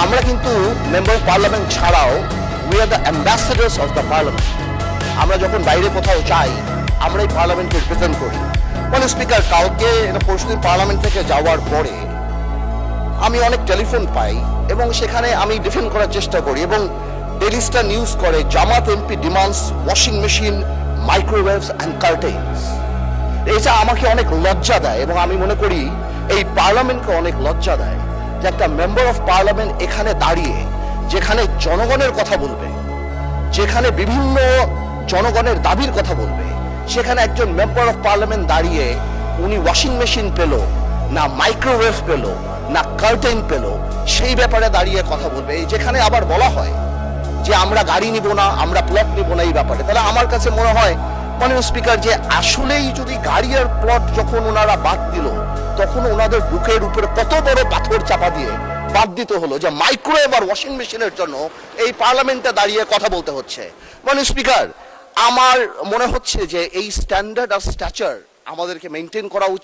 আমরা কিন্তু member of parliament ছাড়াও we are the ambassadors of the parliament. আমরা যখন বাইরে কোথাও যাই আমরা এই পার্লামেন্টকে রিপ্রেজেন্ট করি। মানে স্পিকার, কালকে পরশুদিন পার্লামেন্ট থেকে যাওয়ার পরে আমি অনেক টেলিফোন পাই এবং সেখানে আমি ডিফেন্ড করার চেষ্টা করি এবং ডেইলি স্টার নিউজ করে Jamaat MP demands washing machine, microwaves and curtains. এটা আমাকে অনেক লজ্জা দেয় এবং আমি মনে করি এই পার্লামেন্টকে অনেক লজ্জা দেয় যে একটা মেম্বার অফ পার্লামেন্ট এখানে দাঁড়িয়ে যেখানে জনগণের কথা বলবে, যেখানে বিভিন্ন জনগণের দাবির কথা বলবে, সেখানে একজন মেম্বার অফ পার্লামেন্ট দাঁড়িয়ে উনি ওয়াশিং মেশিন পেল না, মাইক্রোওয়েভ পেল না, কার্টেন পেল, সেই ব্যাপারে দাঁড়িয়ে কথা বলবে। যেখানে আবার বলা হয় যে আমরা গাড়ি নিব না, আমরা প্লট নিব না এই ব্যাপারে, তাহলে আমার কাছে মনে হয় মাননীয় স্পিকার যে আসলেই যদি গাড়ি আর প্লট যখন ওনারা বাদ দিল তখন ওনাদের বুকের উপরে কত বড় পাথর চাপা দিয়ে বাদ দিতে হলো যে মাইক্রোওয়েভ আর ওয়াশিং মেশিনের জন্য এই পার্লামেন্টে দাঁড়িয়ে কথা বলতে হচ্ছে। মাননীয় স্পিকার, আমার মনে হচ্ছে যে এই স্ট্যান্ডার্ড আর স্ট্যাচার আমাদেরকে মেনটেন করা উচিত।